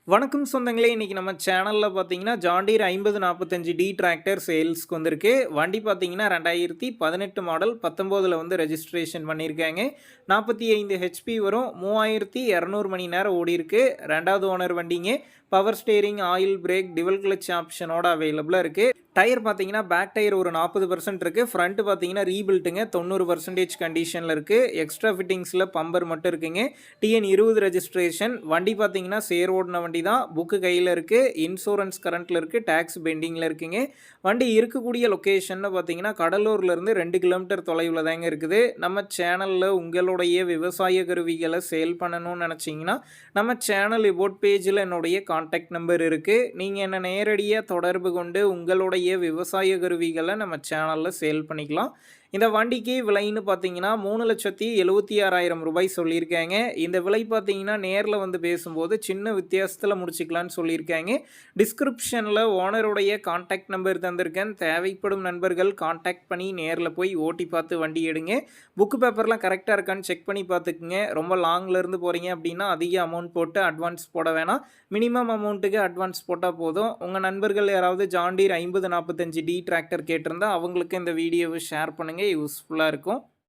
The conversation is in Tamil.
வணக்கம் சொந்தங்களே! இன்னைக்கு நம்ம சேனல்ல பார்த்தீங்கன்னா, ஜான் டீர் 5045 டிராக்டர் சேல்ஸ்க்கு வந்திருக்கு. வண்டி பார்த்தீங்கன்னா 2018 மாடல் 19ல வந்து ரெஜிஸ்ட்ரேஷன் பண்ணியிருக்காங்க. 45 ஹெச்பி வரும். 3200 மணி நேரம் ஓடியிருக்கு. 2வது ஓனர் வண்டிங்க. Power steering, oil brake, dual clutch ஆப்ஷனோட அவைலபிளா இருக்கு. டயர் பார்த்தீங்கன்னா, பேக் டயர் ஒரு 40% இருக்கு. ஃப்ரண்ட் பார்த்தீங்கன்னா ரீபில்ட்டுங்க. 90% கண்டிஷன்ல இருக்கு. எக்ஸ்ட்ரா ஃபிட்டிங்ஸ்ல பம்பர் மட்டும் இருக்குங்க. TN 20 registration. வண்டி பார்த்தீங்கன்னா சேர் ஓடுன வண்டி தான். புக்கு கையில இருக்கு. இன்சூரன்ஸ் கரண்ட்ல இருக்கு. டாக்ஸ் பெண்டிங்ல இருக்குங்க. வண்டி இருக்கக்கூடிய லொகேஷன்னு பார்த்தீங்கன்னா, கடலூர்லேருந்து 2 கிலோமீட்டர் தொலைவில் தாங்க இருக்குது. நம்ம சேனல்ல உங்களுடைய விவசாய கருவிகளை சேல் பண்ணணும்னு நினச்சிங்கன்னா, நம்ம சேனல் எபோட் பேஜில் என்னுடைய கான்டாக்ட் நம்பர் இருக்கு. நீங்க என்ன நேரடியா தொடர்பு கொண்டு உங்களுடைய விவசாய கருவிகளை நம்ம சேனல்ல சேல் பண்ணிக்கலாம். இந்த வண்டிக்கு விலைன்னு பார்த்தீங்கன்னா, ரூ. 3,76,000 சொல்லியிருக்காங்க. இந்த விலை பார்த்தீங்கன்னா, நேர்ல வந்து பேசும்போது சின்ன வித்தியாசத்தில முடிச்சுக்கலான்னு சொல்லியிருக்காங்க. டிஸ்கிரிப்ஷன்ல ஓனருடைய கான்டாக்ட் நம்பர் தந்திருக்கேன். தேவைப்படும் நண்பர்கள் கான்டாக்ட் பண்ணி நேர்ல போய் ஓட்டி பார்த்து வண்டி எடுங்க. புக் பேப்பர்லாம் கரெக்ட்டா இருக்கான்னு செக் பண்ணி பார்த்துக்குங்க. ரொம்ப லாங்ல இருந்து போறீங்க அப்படின்னா, அதிக அமௌண்ட் போட்டு அட்வான்ஸ் போட வேணாம். மினிமம் அமௌண்ட்டுக்கு அட்வான்ஸ் போட்டா போதும். உங்க நண்பர்கள் யாராவது ஜான் டீர் 5045 டிராக்டர் கேட்டிருந்தா அவங்களுக்கு இந்த வீடியோவை ஷேர் பண்ணுங்க. யூஸ்ஃபுல்லா இருக்கும்.